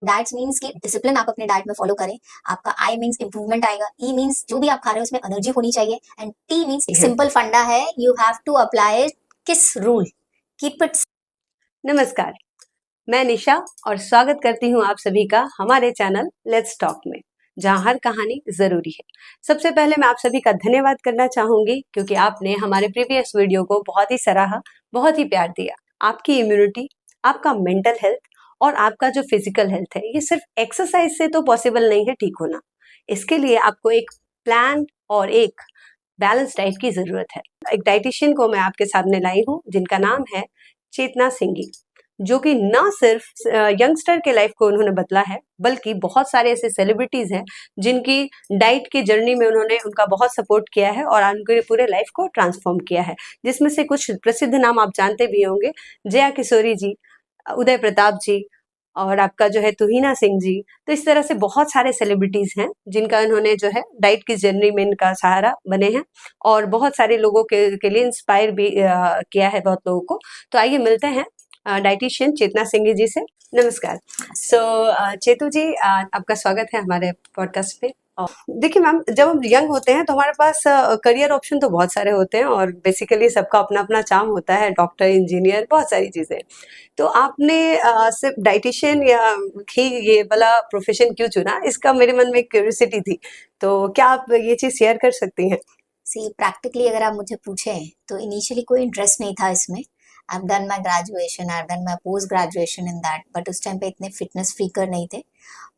Diets means कि discipline आप अपने डाइट में फॉलो करें। आपका आई मीन्स इंप्रूवमेंट आएगा। ई मीन्स जो भी आप खा रहे हो उसमें एनर्जी होनी चाहिए। एंड टी मीन्स एक सिंपल फंडा है, यू हैव टू अप्लाई किस रूल, कीप इट। नमस्कार, मैं निशा और स्वागत करती हूँ आप सभी का हमारे चैनल लेट्स टॉक में, जहाँ हर कहानी जरूरी है। सबसे पहले मैं आप सभी का धन्यवाद करना चाहूंगी क्योंकि आपने हमारे प्रीवियस वीडियो को बहुत ही सराहा, बहुत ही प्यार दिया। आपकी इम्यूनिटी, आपका मेंटल हेल्थ और आपका जो फिजिकल हेल्थ है, ये सिर्फ एक्सरसाइज से तो पॉसिबल नहीं है ठीक होना। इसके लिए आपको एक प्लान और एक बैलेंस डाइट की जरूरत है। एक डाइटिशियन को मैं आपके सामने लाई हूँ जिनका नाम है चेतना सिंघी, जो कि न सिर्फ यंगस्टर के लाइफ को उन्होंने बदला है, बल्कि बहुत सारे ऐसे सेलिब्रिटीज हैं जिनकी डाइट की जर्नी में उन्होंने उनका बहुत सपोर्ट किया है और उनके पूरे लाइफ को ट्रांसफॉर्म किया है। जिसमें से कुछ प्रसिद्ध नाम आप जानते भी होंगे, जया किशोरी जी, उदय प्रताप जी और आपका जो है तुहिना सिंह जी। तो इस तरह से बहुत सारे सेलिब्रिटीज हैं जिनका उन्होंने जो है डाइट की जर्नी में इनका सहारा बने हैं और बहुत सारे लोगों के लिए इंस्पायर भी किया है बहुत लोगों को। तो आइए मिलते हैं डाइटिशियन चेतना सिंघी जी से। नमस्कार। चेतू जी, आपका स्वागत है हमारे पॉडकास्ट पे। देखिए मैम, जब हम यंग होते हैं तो हमारे पास करियर ऑप्शन तो बहुत सारे होते हैं और बेसिकली सबका अपना अपना चार्म होता है, डॉक्टर, इंजीनियर, बहुत सारी चीजें। तो आपने सिर्फ डाइटिशियन या ही ये वाला प्रोफेशन क्यों चुना, इसका मेरे मन में क्यूरियोसिटी थी। तो क्या आप ये चीज शेयर कर सकती हैं? प्रैक्टिकली अगर आप मुझे पूछें तो इनिशियली कोई इंटरेस्ट नहीं था इसमें। I've done my graduation, I've done my post graduation in that, but उस टाइम पे इतने फिटनेस फ्रीकर नहीं थे।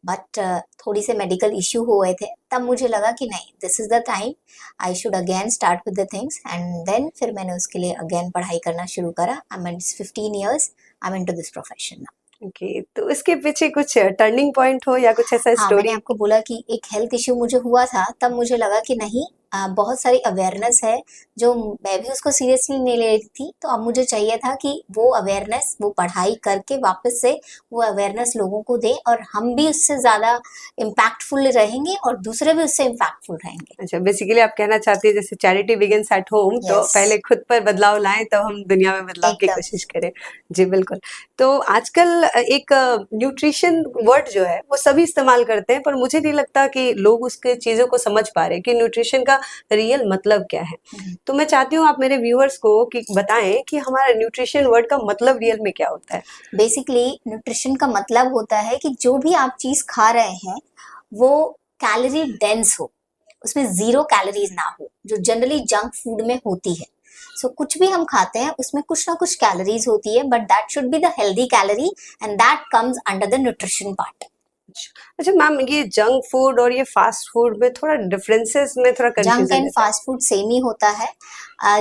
बट थोड़ी से मेडिकल इश्यू हुए थे, तब मुझे लगा कि नहीं, this is the time I should again start with the things. And then फिर मैंने उसके लिए अगेन पढ़ाई करना शुरू करा। I mean 15 years I am into this profession now. Okay, तो इसके पीछे कुछ टर्निंग पॉइंट हो या कुछ ऐसा हाँ, स्टोरी? मैंने आपको बोला कि एक हेल्थ इश्यू मुझे हुआ था, तब मुझे लगा कि नहीं, बहुत सारी अवेयरनेस है जो मैं भी उसको सीरियसली नहीं ले रही थी। तो अब मुझे चाहिए था कि वो अवेयरनेस, वो पढ़ाई करके वापस से वो अवेयरनेस लोगों को दे और हम भी उससे ज़्यादा इम्पैक्टफुल रहेंगे और दूसरे भी उससे इम्पैक्टफुल रहेंगे। अच्छा, बेसिकली आप कहना चाहती है जैसे चैरिटी बिगिंस एट होम, तो Yes. पहले खुद पर बदलाव लाएं तो हम दुनिया में बदलाव की एकदम। कोशिश करें। जी बिल्कुल। तो आजकल एक न्यूट्रिशन वर्ड जो है वो सभी इस्तेमाल करते हैं, पर मुझे नहीं लगता कि लोग उसके चीजों को समझ पा रहे कि न्यूट्रिशन का रियल मतलब क्या है। तो मैं चाहती हूँ आप मेरे व्यूअर्स को कि बताएं कि हमारा न्यूट्रिशन वर्ड का मतलब रियल में क्या होता है। बेसिकली न्यूट्रिशन का मतलब होता है कि जो भी आप चीज खा रहे हैं वो कैलोरी डेंस हो, उसमें 0 कैलोरीज ना हो, जो जनरली जंक फूड में होती है। सो कुछ भी हम खाते हैं उसमें कुछ ना कुछ कैलोरीज होती है, but that should be the healthy calorie and that comes under the nutrition part. अच्छा मैम, ये जंक फूड और ये फास्ट फूड में थोड़ा डिफरेंसेस में थोड़ा जंक कंफ्यूजन एंड रहता है। फास्ट फूड सेम ही होता है,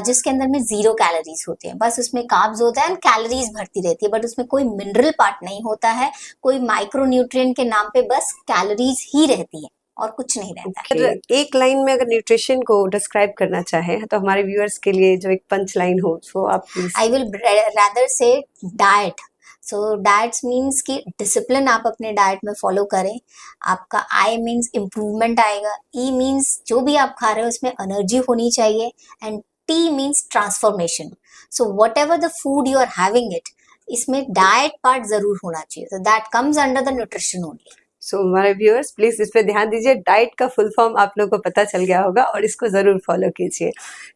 जिसके अंदर में 0 कैलोरीज होते हैं, बस उसमें कार्ब्स होता है एंड कैलोरीज भरती रहती है, बट उसमें कोई मिनरल पार्ट नहीं होता है, कोई माइक्रो न्यूट्रिएंट के नाम पे बस कैलोरीज ही रहती है और कुछ नहीं रहता है। फिर एक लाइन में अगर न्यूट्रिशन को डिस्क्राइब करना चाहे तो हमारे व्यूअर्स के लिए जो एक पंच लाइन हो, तो आप प्लीज। आई विल रादर से डाइट। सो डाइट्स मीन्स कि डिसिप्लिन आप अपने डाइट में फॉलो करें। आपका आई मीन्स इम्प्रूवमेंट आएगा। ई मीन्स जो भी आप खा रहे हो उसमें एनर्जी होनी चाहिए। And T means transformation. So whatever the food you are having it, इसमें डाइट पार्ट जरूर होना चाहिए। So that comes under the nutrition only. So हमारे व्यूअर्स प्लीज इस पे ध्यान दीजिए। डाइट का फुल फॉर्म आप लोगों को पता चल गया होगा और इसको जरूर फॉलो कीजिए।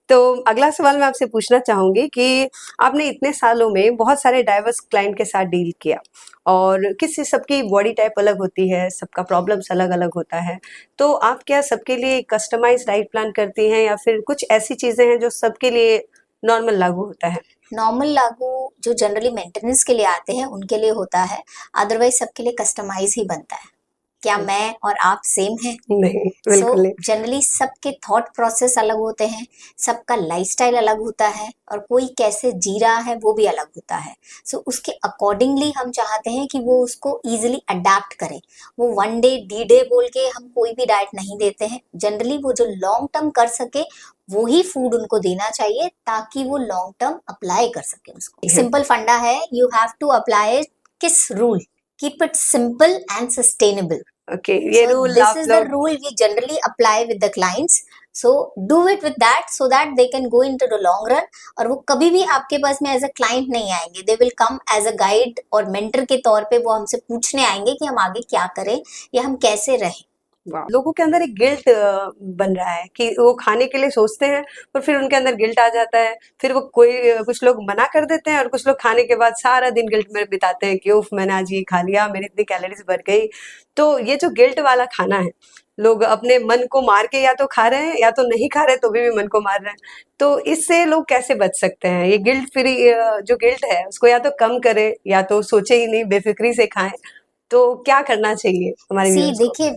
तो अगला सवाल मैं आपसे पूछना चाहूंगी कि आपने इतने सालों में बहुत सारे डाइवर्स क्लाइंट के साथ डील किया और किसी सबकी बॉडी टाइप अलग होती है, सबका प्रॉब्लम्स अलग अलग होता है। तो आप क्या सबके लिए कस्टमाइज डाइट प्लान करती हैं या फिर कुछ ऐसी चीजें हैं जो सबके लिए नॉर्मल लागू होता है? नॉर्मल लागू जो जनरली मेंटेनेंस के लिए आते हैं उनके लिए होता है, अदरवाइज सबके लिए कस्टमाइज ही बनता है। क्या मैं और आप सेम हैं? नहीं, बिल्कुल नहीं। जनरली सबके थॉट प्रोसेस अलग होते हैं, सबका लाइफस्टाइल अलग होता है और कोई कैसे जी रहा है वो भी अलग होता है। सो उसके अकॉर्डिंगली हम चाहते हैं कि वो उसको इजीली अडेप्ट करें। वो वन डे डी डे बोल के हम कोई भी डाइट नहीं देते हैं। जनरली वो जो लॉन्ग टर्म कर सके वो ही फूड उनको देना चाहिए ताकि वो लॉन्ग टर्म अप्लाई कर सके उसको। एक सिंपल फंडा है, यू हैव टू अप्लाई किस rule, keep it simple and sustainable. Okay, ये So रूल this आप is the लोग। rule we generally apply with the clients. So do it with that so that they can go into the long run, और वो कभी भी आपके पास में as a client नहीं आएंगे, they will come as a guide और mentor के तौर पे वो हमसे पूछने आएंगे कि हम आगे क्या करें या हम कैसे रहें। लोगों के अंदर एक गिल्ट बन रहा है कि वो खाने के लिए सोचते हैं पर फिर उनके अंदर गिल्ट आ जाता है, फिर वो कुछ लोग मना कर देते हैं और कुछ लोग खाने के बाद सारा दिन गिल्ट में बिताते हैं कि उफ मैंने आज ये खा लिया, मेरी इतनी कैलोरीज बढ़ गई। तो ये जो गिल्ट वाला खाना है, लोग अपने मन को मार के या तो खा रहे हैं या तो नहीं खा रहे तो भी मन को मार रहे हैं। तो इससे लोग कैसे बच सकते हैं? ये गिल्ट फ्री जो गिल्ट है उसको या तो कम करें या तो सोचे ही नहीं, बेफिक्री से खाएं। तो क्या करना चाहिए हमारे सी व्यूअर्स को? देखिए,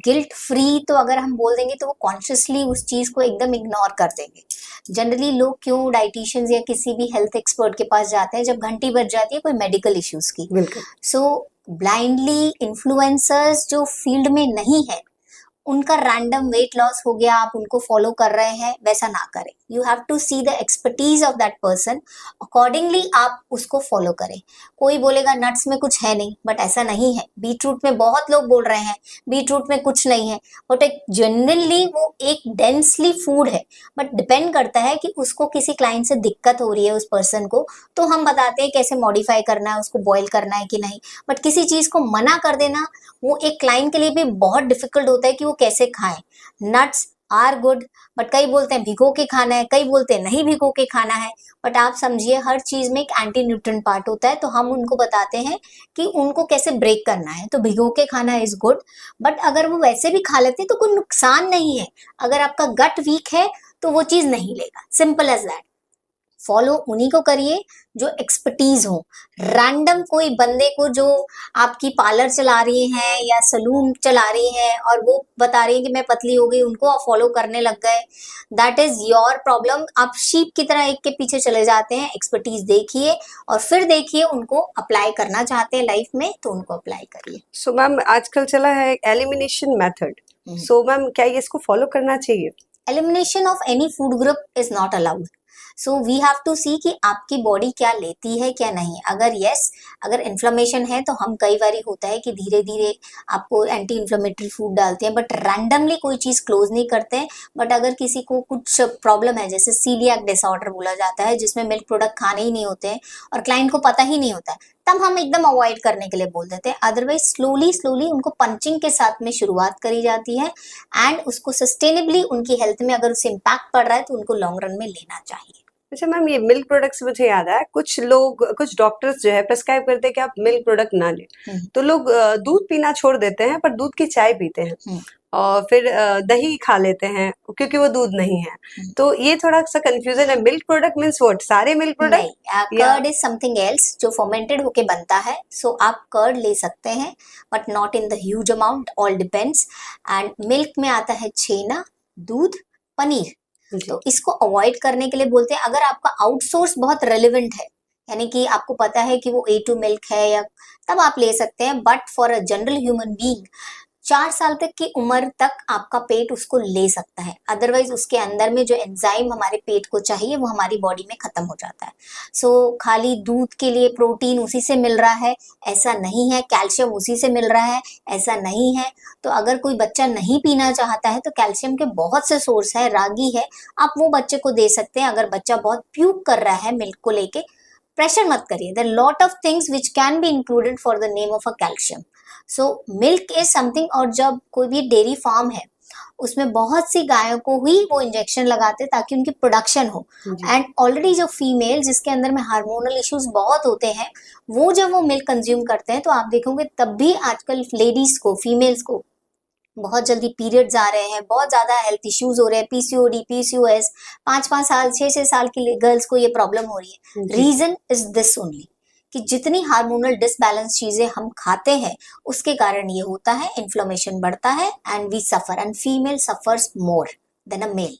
गिल्ट फ्री तो अगर हम बोल देंगे तो वो कॉन्शियसली उस चीज को एकदम इग्नोर कर देंगे। जनरली लोग क्यों डाइटिशियंस या किसी भी हेल्थ एक्सपर्ट के पास जाते हैं? जब घंटी बज जाती है कोई मेडिकल इश्यूज की। बिल्कुल। सो ब्लाइंडली इन्फ्लुएंसर्स जो फील्ड में नहीं है, उनका रैंडम वेट लॉस हो गया, आप उनको फॉलो कर रहे हैं, वैसा ना करें। You have to see the expertise of that person, accordingly आप उसको फॉलो करें। कोई बोलेगा नट्स में कुछ है नहीं, बट ऐसा नहीं है। बीटरूट में बहुत लोग बोल रहे हैं बीटरूट में कुछ नहीं है, बट एक जनरली वो एक डेंसली फूड है। बट डिपेंड करता है कि उसको किसी क्लाइंट से दिक्कत हो रही है उस पर्सन को, तो हम बताते हैं कैसे मॉडिफाई करना है, उसको बॉईल करना है कि नहीं। बट किसी चीज को मना कर देना वो एक क्लाइंट के लिए भी बहुत डिफिकल्ट होता है कि वो कैसे खाएं। नट्स आर गुड, बट कई बोलते हैं भिगो के खाना है, कई बोलते हैं नहीं भिगो के खाना है। बट आप समझिए हर चीज में एक एंटी न्यूट्रिएंट पार्ट होता है, तो हम उनको बताते हैं कि उनको कैसे ब्रेक करना है। तो भिगो के खाना इज गुड, बट अगर वो वैसे भी खा लेते हैं तो कोई नुकसान नहीं है। अगर आपका गट वीक है तो वो चीज नहीं लेगा, सिंपल एज दैट। फॉलो उन्हीं को करिए जो एक्सपर्टीज हो। रैंडम कोई बंदे को जो आपकी पार्लर चला रही हैं या सलून चला रही हैं और वो बता रही है कि मैं पतली हो गई, उनको आप फॉलो करने लग गए, दैट इज योर प्रॉब्लम। आप शीप की तरह एक के पीछे चले जाते हैं। एक्सपर्टीज देखिए और फिर देखिए उनको अप्लाई करना चाहते हैं लाइफ में तो उनको अप्लाई करिए। सो मैम आजकल चला है एलिमिनेशन मेथड, सो मैम क्या ये इसको फॉलो करना चाहिए? Elimination of any food group is not allowed. So we have to see कि आपकी बॉडी क्या लेती है क्या नहीं। अगर अगर इन्फ्लेमेशन है तो हम कई बार होता है कि धीरे धीरे आपको एंटी इन्फ्लेमेटरी फूड डालते हैं, बट रैंडमली कोई चीज क्लोज नहीं करते हैं। बट अगर किसी को कुछ प्रॉब्लम है, जैसे सीलियाक डिसऑर्डर बोला जाता है, जिसमें मिल्क प्रोडक्ट खाने ही नहीं होते हैं और क्लाइंट को पता ही नहीं होता है, तब हम एकदम अवॉइड करने के लिए बोल देते हैं। अदरवाइज स्लोली स्लोली उनको पंचिंग के साथ में शुरुआत करी जाती है, एंड उसको सस्टेनेबली उनकी हेल्थ में अगर उससे इम्पैक्ट पड़ रहा है तो उनको लॉन्ग रन में लेना चाहिए। अच्छा मैम, ये मिल्क प्रोडक्ट से मुझे याद आया, कुछ डॉक्टर्स जो है प्रेस्क्राइब करते हैं कि आप मिल्क प्रोडक्ट ना लें, तो लोग दूध पीना छोड़ देते हैं पर दूध की चाय पीते हैं और फिर दही खा लेते हैं क्योंकि वो दूध नहीं है। तो ये थोड़ा सा कंफ्यूजन है। Milk product means what? सारे मिल्क प्रोडक्ट? नहीं, कर्ड इज समथिंग एल्स जो फर्मेंटेड होके बनता है। सो आप कर्ड ले सकते हैं but not in the huge amount, all depends. And milk में आता है छेना, दूध, पनीर, तो इसको अवॉइड करने के लिए बोलते हैं। अगर आपका आउटसोर्स बहुत रेलिवेंट है, यानी कि आपको पता है कि वो A2 मिल्क है, या तब आप ले सकते हैं। But for a general human being 4 साल तक की उम्र तक आपका पेट उसको ले सकता है। अदरवाइज उसके अंदर में जो एंजाइम हमारे पेट को चाहिए वो हमारी बॉडी में खत्म हो जाता है। सो खाली दूध के लिए प्रोटीन उसी से मिल रहा है ऐसा नहीं है, कैल्शियम उसी से मिल रहा है ऐसा नहीं है। तो अगर कोई बच्चा नहीं पीना चाहता है तो कैल्शियम के बहुत से सोर्स है, रागी है, आप वो बच्चे को दे सकते हैं। अगर बच्चा बहुत प्यूक कर रहा है मिल्क को लेके, प्रेशर मत करिए। There lot of things which can be included for the name of a calcium. So milk is something. और जब कोई भी डेयरी फार्म है उसमें बहुत सी गायों को ही वो इंजेक्शन लगाते हैं ताकि उनकी प्रोडक्शन हो। एंड ऑलरेडी जो फीमेल जिसके अंदर में हार्मोनल इश्यूज बहुत होते हैं, वो जब वो मिल्क कंज्यूम करते हैं तो आप देखोगे तब भी आजकल लेडीज को, फीमेल्स को बहुत जल्दी पीरियड्स आ रहे हैं, बहुत ज्यादा हेल्थ इश्यूज हो रहे हैं, PCOD, PCOS, 5-5 साल 6-6 साल की गर्ल्स को ये प्रॉब्लम हो रही है। रीजन इज दिस ओनली कि जितनी हार्मोनल डिसबैलेंस चीजें हम खाते हैं उसके कारण ये होता है, इन्फ्लेमेशन बढ़ता है and we suffer, and female suffers more than a male.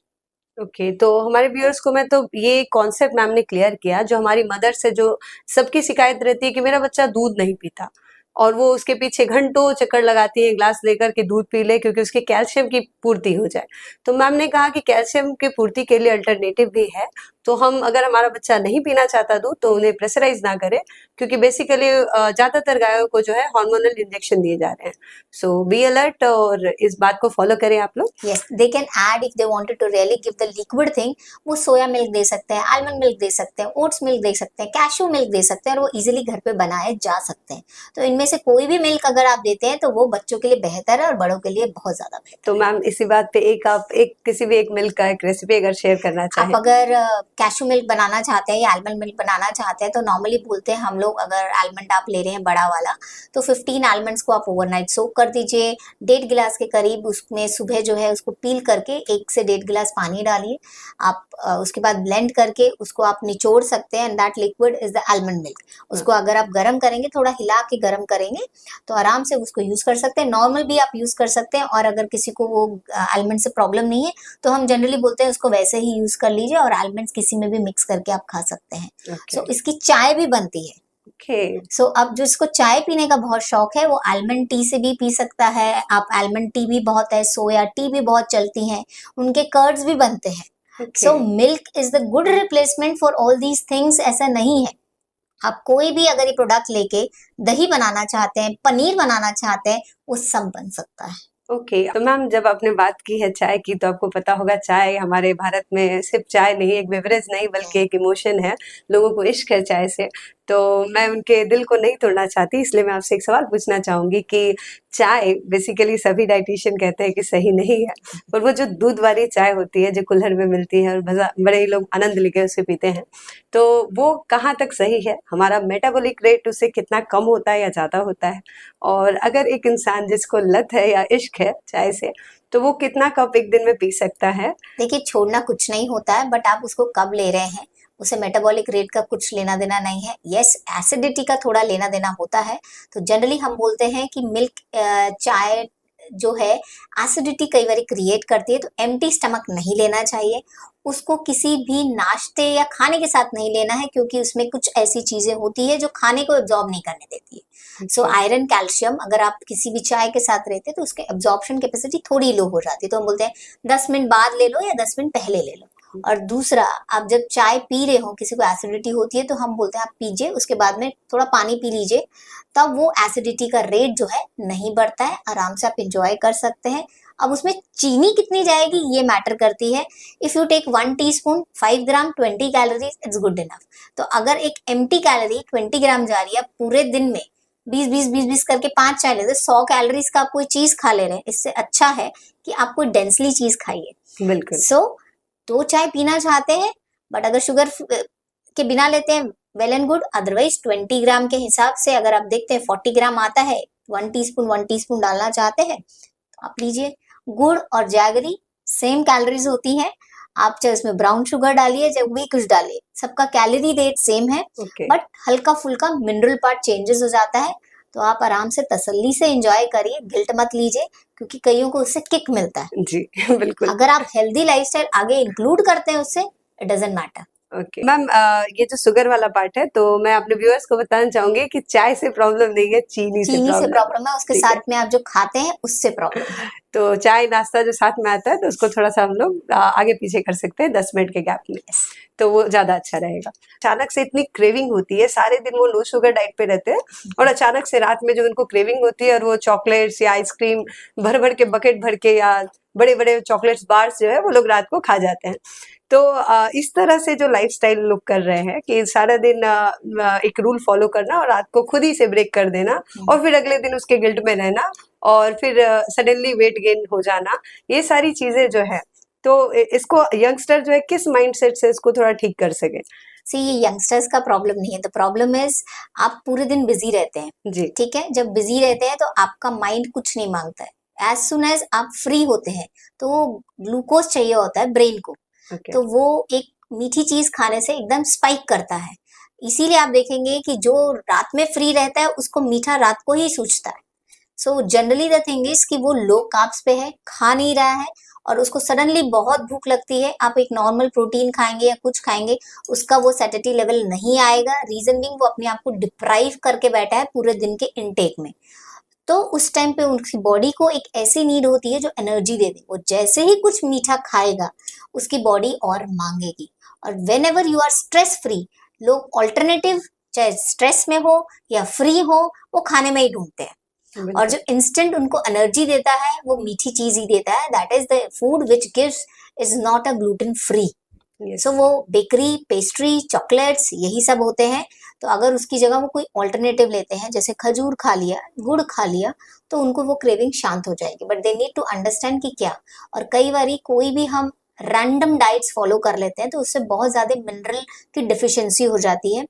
Okay, तो हमारे व्यूअर्स को मैं तो ये कॉन्सेप्ट मैम ने क्लियर किया, जो हमारी मदर से जो सबकी शिकायत रहती है कि मेरा बच्चा दूध नहीं पीता और वो उसके पीछे घंटों चक्कर लगाती है ग्लास लेकर के दूध पी ले क्योंकि उसके कैल्शियम की पूर्ति हो जाए। तो मैम ने कहा कि कैल्शियम की पूर्ति के लिए अल्टरनेटिव भी है, तो हम अगर हमारा बच्चा नहीं पीना चाहता दूध तो उन्हें प्रेशराइज ना करें, क्योंकि बेसिकली ज्यादातर गायों को जो है हार्मोनल इंजेक्शन दिए जा रहे हैं। सो बी अलर्ट और इस बात को फॉलो करें आप लोग। Yes, they can add if they wanted to really give the liquid thing, वो सोया मिल्क दे सकते हैं, आलमंड मिल्क दे सकते हैं, ओट्स मिल्क दे सकते हैं, कैशू मिल्क दे सकते हैं, और वो इजीली घर पे बनाए जा सकते हैं। तो इनमें से कोई भी मिल्क अगर आप देते हैं तो वो बच्चों के लिए बेहतर है और बड़ों के लिए बहुत ज्यादा बेहतर। तो मैम इसी बात पे आप किसी भी एक मिल्क का एक रेसिपी अगर शेयर करना चाहें। आप अगर कैशू मिल्क बनाना चाहते हैं या आलमंड मिल्क बनाना चाहते हैं तो नॉर्मली बोलते हैं हम लोग, अगर आलमंड आप ले रहे हैं बड़ा वाला तो 15 आलमंड्स को आप ओवरनाइट सोक कर दीजिए, 1.5 गिलास के करीब उसमें सुबह जो है उसको पील करके 1 से 1.5 गिलास पानी डालिए आप, उसके बाद ब्लेंड करके उसको आप निचोड़ सकते हैं, and that liquid is the almond milk. उसको अगर आप गर्म करेंगे, थोड़ा हिला के गर्म करेंगे तो आराम से उसको यूज कर सकते हैं। नॉर्मल भी आप यूज कर सकते हैं, और अगर किसी को वो आलमंड से प्रॉब्लम नहीं है तो हम जनरली बोलते हैं उसको वैसे ही यूज कर लीजिए, और आलमंड्स किसी में भी मिक्स करके आप खा सकते हैं। सो इसकी चाय भी बनती है। सो अब जिसको चाय पीने का बहुत शौक है वो आलमंड टी से भी पी सकता है। आप आलमंड टी भी बहुत है, सोया टी भी बहुत चलती हैं, उनके कर्ड्स भी बनते हैं। सो milk is the good replacement for all these things. ऐसा नहीं है, आप कोई भी अगर ये प्रोडक्ट लेके दही बनाना चाहते हैं, पनीर बनाना चाहते हैं, वो सब बन सकता है। ओके तो मैम जब आपने बात की है चाय की, तो आपको पता होगा चाय हमारे भारत में सिर्फ चाय नहीं, एक बेवरेज नहीं, बल्कि एक इमोशन है। लोगों को इश्क है चाय से। तो मैं उनके दिल को नहीं तोड़ना चाहती, इसलिए मैं आपसे एक सवाल पूछना चाहूंगी कि चाय बेसिकली सभी डाइटिशियन कहते हैं कि सही नहीं है, और वो जो दूध वाली चाय होती है जो कुल्हड़ में मिलती है और बड़े ही लोग आनंद लेके उसे पीते हैं, तो वो कहाँ तक सही है? हमारा मेटाबॉलिक रेट उससे कितना कम होता है या ज्यादा होता है? और अगर एक इंसान जिसको लत है या इश्क है चाय से, तो वो कितना कप एक दिन में पी सकता है? देखिए, छोड़ना कुछ नहीं होता है, बट आप उसको कब ले रहे हैं, उसे मेटाबॉलिक रेट का कुछ लेना देना नहीं है। यस, एसिडिटी का थोड़ा लेना देना होता है। तो जनरली हम बोलते हैं कि मिल्क चाय जो है एसिडिटी कई बार क्रिएट करती है, तो एम्प्टी स्टमक नहीं लेना चाहिए। उसको किसी भी नाश्ते या खाने के साथ नहीं लेना है, क्योंकि उसमें कुछ ऐसी चीजें होती है जो खाने को एब्जॉर्ब नहीं करने देती है। सो आयरन, कैल्शियम अगर आप किसी भी चाय के साथ रहते हैं तो उसके एब्जॉर्प्शन कैपेसिटी थोड़ी लो हो जाती है। तो हम बोलते हैं 10 मिनट बाद ले लो या 10 मिनट पहले ले लो। और दूसरा, आप जब चाय पी रहे हो, किसी को एसिडिटी होती है तो हम बोलते हैं आप पीजिए, उसके बाद में थोड़ा पानी पी लीजिए, तब वो एसिडिटी का रेट जो है नहीं बढ़ता है, आराम से आप इंजॉय कर सकते हैं। अब उसमें चीनी कितनी जाएगी ये मैटर करती है। If you take 1 teaspoon 5 gram 20 calories, it's good enough. तो अगर एक एम्प्टी कैलोरी 20 ग्राम जा रही है, पूरे दिन में 20 करके 5 चाय लेते, 100 कैलोरीज का आप कोई चीज खा ले रहे हैं। इससे अच्छा है कि आप कोई डेंसली चीज खाइए। बिल्कुल। सो 2 चाय पीना चाहते हैं, बट अगर शुगर के बिना लेते हैं, वेल एंड गुड। अदरवाइज 20 ग्राम के हिसाब से अगर आप देखते हैं 40 ग्राम आता है, 1 टीस्पून डालना चाहते हैं तो आप लीजिए। गुड़ और जैगरी सेम कैलोरीज होती है, आप चाहे उसमें ब्राउन शुगर डालिए चाहे भी कुछ डालिए, सबका कैलोरी रेट सेम है। बट हल्का फुल्का मिनरल पार्ट चेंजेस हो जाता है। तो आप आराम से तसल्ली से एंजॉय करिए, गिल्ट मत लीजिए, क्योंकि कईयों को उससे किक मिलता है। जी बिल्कुल। अगर आप हेल्दी लाइफस्टाइल आगे इंक्लूड करते हैं उससे, it doesn't matter. Okay ma'am, ये जो शुगर वाला पार्ट है, तो मैं अपने व्यूअर्स को बताना चाहूंगी कि चाय से प्रॉब्लम नहीं है, चीनी से प्रॉब्लम है। उसके साथ में आप जो खाते हैं उससे प्रॉब्लम है। तो चाय नाश्ता जो साथ में आता है तो उसको थोड़ा सा हम लोग आगे पीछे कर सकते हैं 10 मिनट के गैप में, तो वो ज्यादा अच्छा रहेगा। अचानक से इतनी क्रेविंग होती है, सारे दिन वो लो शुगर डाइट पे रहते हैं, और अचानक से रात में जो उनको क्रेविंग होती है और वो चॉकलेट्स या आइसक्रीम भर भर के बकेट भर के या बड़े बड़े चॉकलेट्स बार्स जो है वो लोग रात को खा जाते हैं। तो इस तरह से जो लाइफस्टाइल लोग कर रहे हैं कि सारा दिन एक रूल फॉलो करना और रात को खुद ही से ब्रेक कर देना, और फिर अगले दिन उसके गिल्ट में रहना, और फिर सडनली वेट गेन हो जाना, ये सारी चीजें जो है, तो इसको यंगस्टर जो है किस माइंडसेट से इसको थोड़ा ठीक कर सके? ये यंगस्टर्स का प्रॉब्लम नहीं है। द प्रॉब्लम इज आप पूरे दिन बिजी रहते हैं जी, ठीक है। जब बिजी रहते हैं तो आपका माइंड कुछ नहीं मांगता है। एज सुन एज आप फ्री होते हैं तो वो ग्लूकोज चाहिए होता है ब्रेन को, तो वो एक मीठी चीज खाने से एकदम स्पाइक करता है। इसीलिए आप देखेंगे कि जो रात में फ्री रहता है उसको मीठा रात को ही सूझता है। So generally the thing is कि वो लो कार्ब्स पे है, खा नहीं रहा है, और उसको सडनली बहुत भूख लगती है। आप एक नॉर्मल प्रोटीन खाएंगे या कुछ खाएंगे, उसका वो सैटिस्फैक्टरी लेवल नहीं आएगा। रीजन बिंग वो अपने आप को डिप्राइव करके बैठा है पूरे दिन के इनटेक में। तो उस टाइम पे उनकी बॉडी को एक ऐसी नीड होती है जो एनर्जी दे दे। वो जैसे ही कुछ मीठा खाएगा उसकी बॉडी और मांगेगी, और whenever you are stress free, लोग ऑल्टरनेटिव चाहे स्ट्रेस में हो या फ्री हो वो खाने में ही ढूंढते हैं। और जो इंस्टेंट उनको एनर्जी देता है वो मीठी चीज ही देता है, that is the food which gives is not a gluten free. So वो बेकरी, पेस्ट्री, चॉकलेट्स यही सब होते हैं। तो अगर उसकी जगह वो कोई ऑल्टरनेटिव लेते हैं, जैसे खजूर खा लिया, गुड़ खा लिया, तो उनको वो क्रेविंग शांत हो जाएगी। But they need to understand कि क्या। और कई बारी कोई भी हम रैंडम डाइट्स फॉलो कर लेते हैं तो उससे बहुत ज्यादा मिनरल की डिफिशियंसी हो जाती है।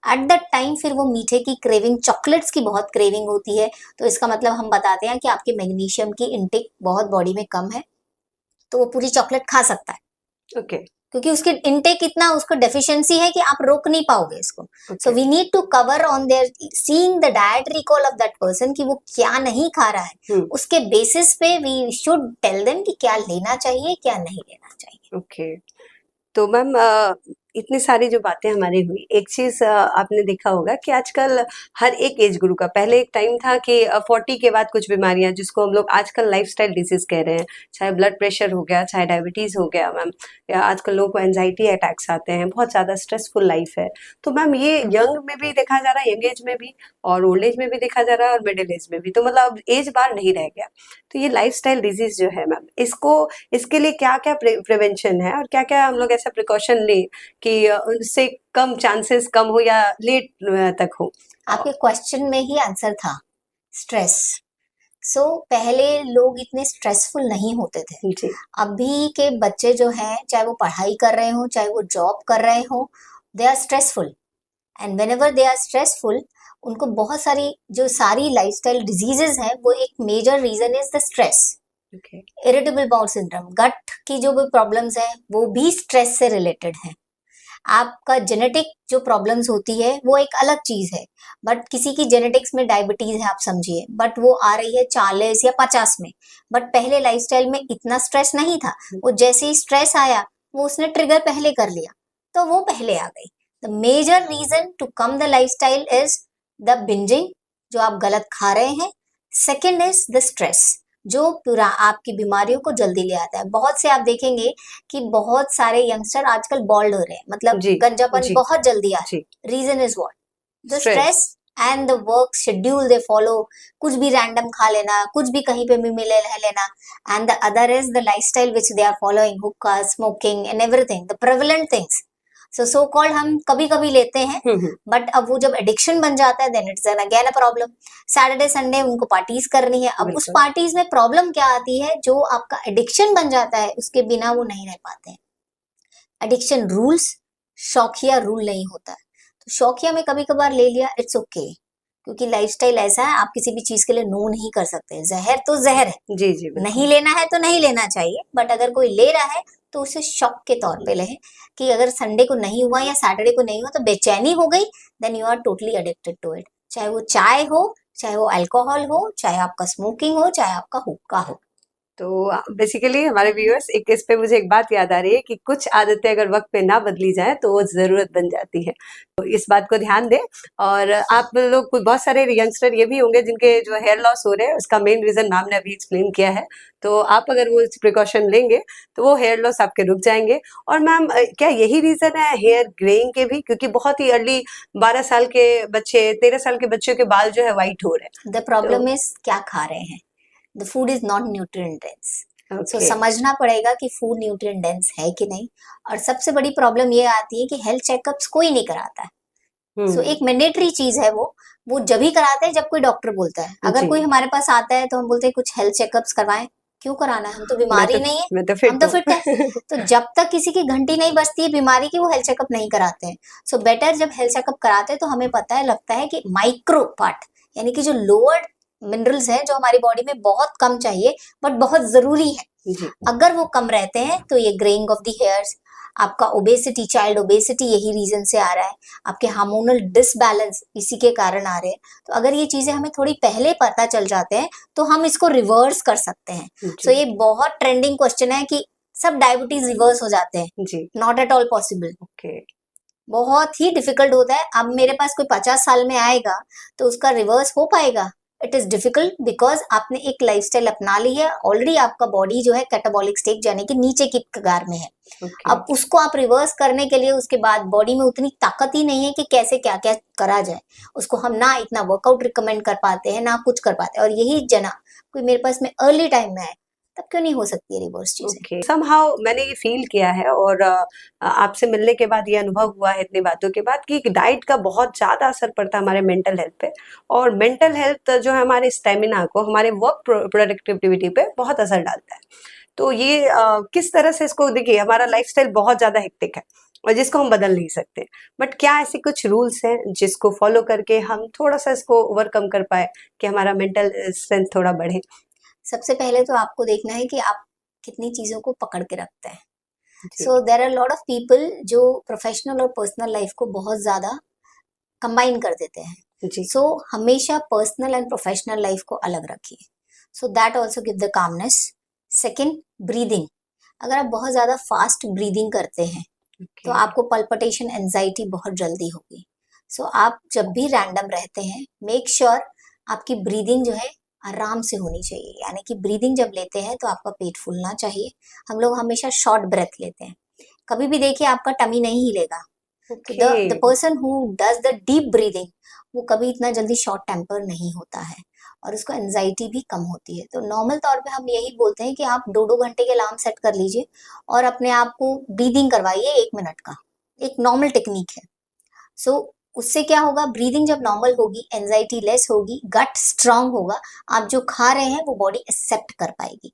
एट दैट टाइम फिर वो मीठे की क्रेविंग, चॉकलेट्स की बहुत क्रेविंग होती है। तो इसका मतलब हम बताते हैं कि आपके मैग्नीशियम की इंटेक बहुत बॉडी में कम है, तो वो पूरी चॉकलेट खा सकता है। ओके। क्योंकि उसके इनटेक इतना उसको डेफिशिएंसी है कि आप रोक नहीं पाओगे इसको। So we need to cover on there seeing the dietary call of that person कि वो क्या नहीं खा रहा है। उसके बेसिस पे वी शुड टेल देम कि क्या लेना चाहिए, क्या नहीं लेना चाहिए। ओके। तो मैम इतनी सारी जो बातें हमारी हुई, एक चीज आपने देखा होगा कि आजकल हर एक एज ग्रुप का, पहले एक टाइम था कि 40 के बाद कुछ बीमारियां जिसको हम लोग आजकल लाइफस्टाइल डिजीज कह रहे हैं, चाहे ब्लड प्रेशर हो गया, चाहे डायबिटीज हो गया मैम, या आजकल लोगों को एंजाइटी अटैक्स आते हैं, बहुत ज्यादा स्ट्रेसफुल लाइफ है। तो मैम ये यंग में भी देखा जा रहा है, यंग एज में भी, और ओल्ड एज में भी देखा जा रहा है, और मिडिल एज में भी। तो मतलब एज बार नहीं रह गया। तो ये लाइफस्टाइल डिजीज जो है मैम, इसके लिए क्या क्या प्रिवेंशन है और क्या क्या हम लोग ऐसा प्रिकॉशन ले कि उससे कम चांसेस कम हो या लेट तक हो? आपके क्वेश्चन में ही आंसर था, स्ट्रेस। सो पहले लोग इतने स्ट्रेसफुल नहीं होते थे। जी। अभी के बच्चे जो हैं, चाहे वो पढ़ाई कर रहे हो, चाहे वो जॉब कर रहे हो, they are stressful. And whenever they are stressful, उनको बहुत सारी जो सारी लाइफस्टाइल डिजीजेस हैं, वो एक major reason is the stress. Irritable bowel syndrome, gut की जो भी प्रॉब्लम्स है वो भी स्ट्रेस से रिलेटेड है। आपका जेनेटिक जो प्रॉब्लम्स होती है वो एक अलग चीज है, बट किसी की जेनेटिक्स में डायबिटीज है आप समझिए, बट वो आ रही है 40 या 50 में। बट पहले लाइफस्टाइल में इतना स्ट्रेस नहीं था, वो जैसे ही स्ट्रेस आया वो उसने ट्रिगर पहले कर लिया, तो वो पहले आ गई। The major reason to come the lifestyle is the bingeing, जो आप गलत खा रहे हैं। सेकेंड इज द स्ट्रेस, जो पूरा आपकी बीमारियों को जल्दी ले आता है। बहुत से आप देखेंगे कि बहुत सारे यंगस्टर आजकल बॉल्ड हो रहे हैं, मतलब गंजापन बहुत जल्दी आ रहा है। Reason is what? The stress and the work schedule they follow. कुछ भी रैंडम खा लेना, कुछ भी कहीं पे भी मिले रह लेना। And the other is the lifestyle which they are following, hookah, smoking and everything, the prevalent things. So called हम कभी कभी लेते हैं, बट अब वो जब एडिक्शन बन जाता है then it's again a problem. Saturday Sunday उनको पार्टीज करनी है, अब उस पार्टीज में प्रॉब्लम क्या आती है, जो आपका एडिक्शन बन जाता है उसके बिना वो नहीं रह पाते हैं। एडिक्शन रूल्स, शौकिया रूल नहीं होता है। तो शौकिया में कभी कभार ले लिया, इट्स ओके, क्योंकि लाइफस्टाइल ऐसा है, आप किसी भी चीज के लिए नो नहीं कर सकते। जहर तो जहर है, जी जी, नहीं लेना है तो नहीं लेना चाहिए, बट अगर कोई ले रहा है तो उसे शौक के तौर पे लें कि अगर संडे को नहीं हुआ या सैटरडे को नहीं हुआ तो बेचैनी हो गई, then you are totally addicted to it. चाहे वो चाय हो, चाहे वो अल्कोहल हो, चाहे आपका स्मोकिंग हो, चाहे आपका हुक्का हो। तो बेसिकली हमारे व्यूअर्स, एक इस पे मुझे एक बात याद आ रही है कि कुछ आदतें अगर वक्त पे ना बदली जाए तो वो जरूरत बन जाती है। तो इस बात को ध्यान दें। और आप लोग, बहुत सारे यंगस्टर ये भी होंगे जिनके जो हेयर लॉस हो रहे हैं, उसका मेन रीजन मैम ने अभी एक्सप्लेन किया है। तो आप अगर वो प्रिकॉशन लेंगे तो वो हेयर लॉस आपके रुक जाएंगे। और मैम क्या यही रीजन है हेयर ग्रेइंग के भी? क्योंकि बहुत ही अर्ली 12 साल के बच्चे, 13 साल के बच्चों के बाल जो है व्हाइट हो रहे हैं। द प्रॉब्लम इज क्या खा रहे हैं। The food is not nutrient dense. So समझना पड़ेगा कि फूड न्यूट्रिएंट डेंस है कि नहीं। और सबसे बड़ी प्रॉब्लम ये आती है कि हेल्थ चेकअप्स कोई नहीं कराता है। सो एक मैंडेटरी चीज है, वो जब ही कराते हैं जब कोई डॉक्टर बोलता है। अगर कोई हमारे पास आता है तो हम बोलते हैं कुछ हेल्थ चेकअप्स करवाएं। क्यों कराना है, हम तो बीमारी नहीं है, हम तो फिट है। तो जब तक किसी की घंटी नहीं बजती है बीमारी की, वो हेल्थ चेकअप नहीं कराते हैं। सो बेटर जब हेल्थ चेकअप कराते हैं तो हमें पता है, लगता है कि माइक्रो पार्ट, यानी कि जो लोअर मिनरल्स हैं जो हमारी बॉडी में बहुत कम चाहिए बट बहुत जरूरी है, अगर वो कम रहते हैं तो ये ग्रेइंग ऑफ द हेयर्स, आपका ओबेसिटी, चाइल्ड ओबेसिटी यही रीजन से आ रहा है। आपके हार्मोनल डिसबैलेंस इसी के कारण आ रहे हैं। तो अगर ये चीजें हमें थोड़ी पहले पता चल जाते हैं तो हम इसको रिवर्स कर सकते हैं। सो ये बहुत ट्रेंडिंग क्वेश्चन है कि सब डायबिटीज रिवर्स हो जाते हैं। Not at all possible. बहुत ही डिफिकल्ट होता है। अब मेरे पास कोई 50 साल में आएगा तो उसका रिवर्स हो पाएगा? इट इज डिफिकल्ट बिकॉज आपने एक लाइफस्टाइल अपना ली है, ऑलरेडी आपका बॉडी जो है कैटाबॉलिक स्टेट यानी कि नीचे की कगार में है। ओके। अब उसको आप रिवर्स करने के लिए उसके बाद बॉडी में उतनी ताकत ही नहीं है कि कैसे क्या क्या करा जाए। उसको हम ना इतना वर्कआउट रिकमेंड कर पाते हैं ना कुछ कर पाते हैं, और यही जना कोई मेरे पास में अर्ली टाइम में है तब क्यों नहीं हो सकती है रिवर्स चीजें। ओके, समहाउ मैंने ये फील किया है और आपसे मिलने के बाद ये अनुभव हुआ है इतनी बातों के बाद कि डाइट का बहुत ज्यादा असर पड़ता है हमारे मेंटल हेल्थ पे, और मेंटल हेल्थ जो है हमारे स्टेमिना को, हमारे वर्क प्रोडक्टिविटी पे बहुत असर डालता है। तो ये किस तरह से इसको देखिए, हमारा लाइफस्टाइल बहुत ज्यादा हेक्टिक है और जिसको हम बदल नहीं सकते, बट क्या ऐसे कुछ रूल्स हैं जिसको फॉलो करके हम थोड़ा सा इसको ओवरकम कर पाए कि हमारा मेंटल स्ट्रेंथ थोड़ा बढ़े? सबसे पहले तो आपको देखना है कि आप कितनी चीजों को पकड़ के रखते हैं। जी। So there are lot of people जो प्रोफेशनल और पर्सनल लाइफ को बहुत ज्यादा कंबाइन कर देते हैं। जी। सो हमेशा पर्सनल एंड प्रोफेशनल लाइफ को अलग रखिए, so that also give the calmness. Second, breathing. अगर आप बहुत ज्यादा फास्ट ब्रीदिंग करते हैं तो ओके। आपको पल्पिटेशन एंजाइटी बहुत जल्दी होगी। सो आप जब भी रैंडम रहते हैं मेक श्योर आपकी ब्रीदिंग जो है आराम से होनी चाहिए, यानी कि ब्रीदिंग जब लेते हैं तो आपका पेट फूलना चाहिए। हम लोग हमेशा शॉर्ट ब्रेथ लेते हैं, कभी भी देखिए आपका टमी नहीं हिलेगा। तो okay. The person who does the deep breathing वो कभी इतना जल्दी शॉर्ट टेम्पर नहीं होता है और उसको एंजाइटी भी कम होती है। तो नॉर्मल तौर पे हम यही बोलते हैं कि आप 2-2 घंटे के अलार्म सेट कर लीजिए और अपने आप को ब्रीदिंग करवाइए 1 मिनट का, एक नॉर्मल टेक्निक है। सो उससे क्या होगा, ब्रीदिंग जब नॉर्मल होगी एंजाइटी लेस होगी, गट स्ट्रांग होगा, आप जो खा रहे हैं वो बॉडी एक्सेप्ट कर पाएगी।